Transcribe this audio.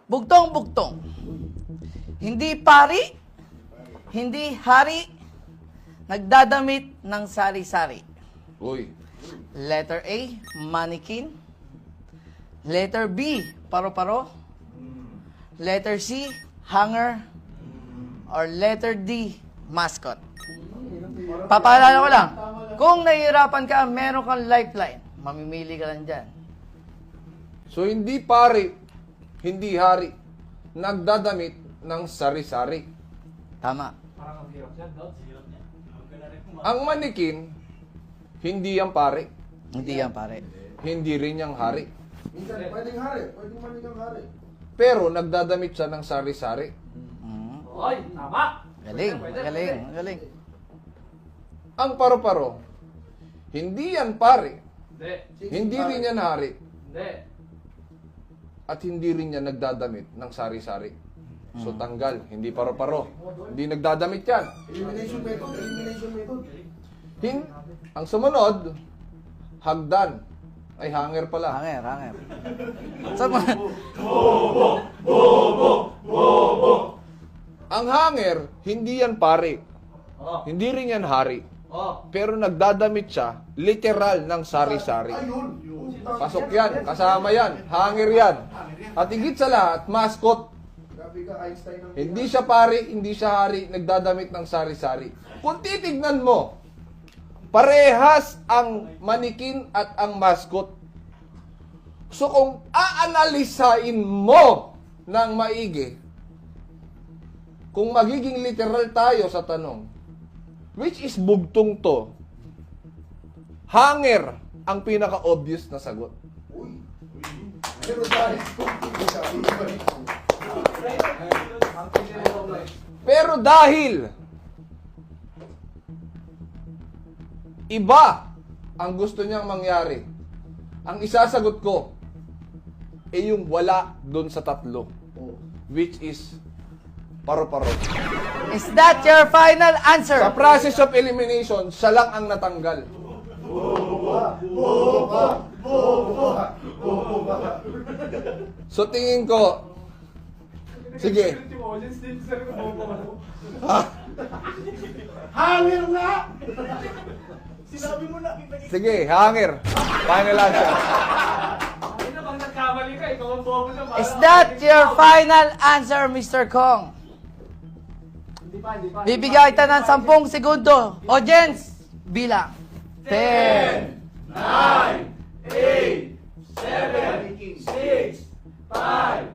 Bugtong-bugtong. Hindi pari, hindi hari, nagdadamit ng sari-sari. Uy. Letter A, mannequin. Letter B, paro-paro. Letter C, hanger. Or letter D, mascot. Papaalala ko lang, kung nahihirapan ka, meron kang lifeline. Mamimili ka lang dyan. So, hindi pari, hindi hari, nagdadamit ng sari-sari. Tama. Ang manikin, hindi yan pari, Hindi yan, pare. hindi rin yang hari. Minsan, pwedeng hari. Pwedeng manikang hari. Pero nagdadamit siya ng sari-sari. Oy, tama. Galing, galing, galing. Ang paro-paro, hindi yan pari, Hindi. hindi rin yan hari, Hindi. at hindi rin yan nagdadamit ng sari-sari. So tanggal, hindi paro-paro. Hindi nagdadamit yan. Elimination method. Elimination method. Ang sumunod, hagdan. Ay, hanger pala. Hanger, hanger. Sa mga... Ang hanger, hindi yan pari. Oh. Hindi rin yan hari. Oh. Pero nagdadamit siya, literal ng sari-sari. Ayun. Pasok yan, kasama yan, hanger yan. At higit sa lahat, mascot. Grabe ka, Einstein ang... Hindi siya pari, hindi siya hari, nagdadamit ng sari-sari. Kung titignan mo, parehas ang manikin at ang mascot. So kung aanalisain mo ng maigi, kung magiging literal tayo sa tanong, which is bugtong to, hanger ang pinaka-obvious na sagot. Uy. Pero dahil Pero dahil iba ang gusto niyang mangyari, ang isasagot ko ay yung wala doon sa tatlo, which is paro-paro. Is that your final answer? Sa process of elimination, siya lang ang natanggal. So tingin ko, sige. Hangin nga! Sige, hanger. Final answer. Ay na, pag nagkamali ka, ikaw ang bobo na. Is that your final answer, Mr. Kong? Hindi pa, hindi pa. Bibigyan kita ng 10 segundo. Audience, bilang. 10, 9, 8, 7, 6, 5,